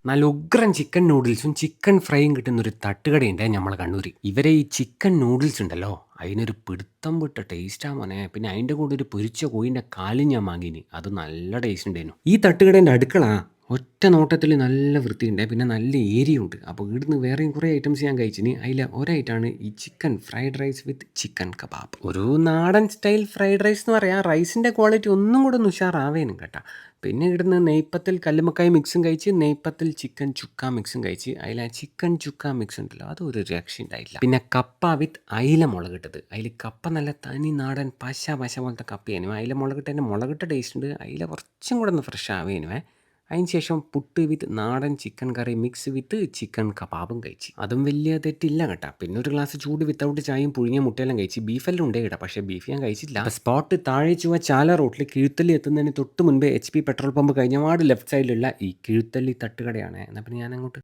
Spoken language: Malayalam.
നല്ല ഉഗ്രൻ ചിക്കൻ നൂഡിൽസും ചിക്കൻ ഫ്രൈയും കിട്ടുന്ന ഒരു തട്ടുകടയുണ്ട് നമ്മളെ കണ്ണൂര്. ഇവരെ ഈ ചിക്കൻ നൂഡിൽസ് ഉണ്ടല്ലോ, അതിനൊരു പിടുത്തം വിട്ട ടേസ്റ്റാ മോനെ. പിന്നെ അതിൻ്റെ കൂടെ ഒരു പൊരിച്ച കോഴിൻ്റെ കാലും ഞാൻ വാങ്ങിന്. അത് നല്ല ടേസ്റ്റ് ഉണ്ടായിരുന്നു. ഈ തട്ടുകടേൻ്റെ അടുക്കള ഒറ്റ നോട്ടത്തിൽ നല്ല വൃത്തിയുണ്ട്, പിന്നെ നല്ല ഏരിയ ഉണ്ട്. അപ്പോൾ ഇവിടുന്ന് വേറെയും കുറേ ഐറ്റംസ് ഞാൻ കഴിച്ചിന്. അതിൽ ഒരൈറ്റാണ് ഈ chicken fried rice with chicken kebab. ഒരു നാടൻ സ്റ്റൈൽ ഫ്രൈഡ് റൈസ് എന്ന് പറയാം. റൈസിൻ്റെ ക്വാളിറ്റി ഒന്നും കൂടെ ഒന്ന് ഉഷാറാവേനും കേട്ടോ. പിന്നെ ഇവിടുന്ന് നെയ്പ്പത്തിൽ കല്ലുമ്മക്കായ് മിക്സും കഴിച്ച്, നെയ്പ്പത്തിൽ ചിക്കൻ ചുക്ക മിക്സും കഴിച്ച്. അതിൽ ആ ചിക്കൻ ചുക്ക മിക്സ് ഉണ്ടല്ലോ, അതൊരു രക്ഷയുണ്ടായില്ല. പിന്നെ കപ്പ വിത്ത് അയില മുളകിട്ടത്. അതിൽ കപ്പ നല്ല തനി നാടൻ പശ പോലത്തെ കപ്പയേനു. അയില മുളകിട്ടതിൻ്റെ മുളകിട്ട ടേസ്റ്റ് ഉണ്ട്. അയില കുറച്ചും കൂടെ ഒന്ന് ഫ്രഷ് ആവേനുവേ. അതിന് ശേഷം പുട്ട് വിത്ത് നാടൻ chicken curry mix with chicken കബാബും കഴിച്ച്. അതും വലിയ തെറ്റില്ല കേട്ടോ. പിന്നെ ഒരു ഗ്ലാസ് ചൂട് വിത്തൗട്ട് ചായയും പുഴുങ്ങിയ മുട്ടയെല്ലാം കഴിച്ച്. ബീഫെല്ലാം ഉണ്ടേ കേട്ടോ, പക്ഷേ ബീഫ് ഞാൻ കഴിച്ചില്ല. സ്പോട്ട് താഴെ ചുവ ചാല റോട്ടിൽ കിഴുത്തല്ലി എത്തുന്നതിന് തൊട്ട് മുൻപേ HP പെട്രോൾ പമ്പ് കഴിഞ്ഞ ലെഫ്റ്റ് സൈഡിലുള്ള ഈ കിഴുത്തല്ലി തട്ടുകടയാണ്. എന്നാൽ പിന്നെ ഞാൻ അങ്ങോട്ട്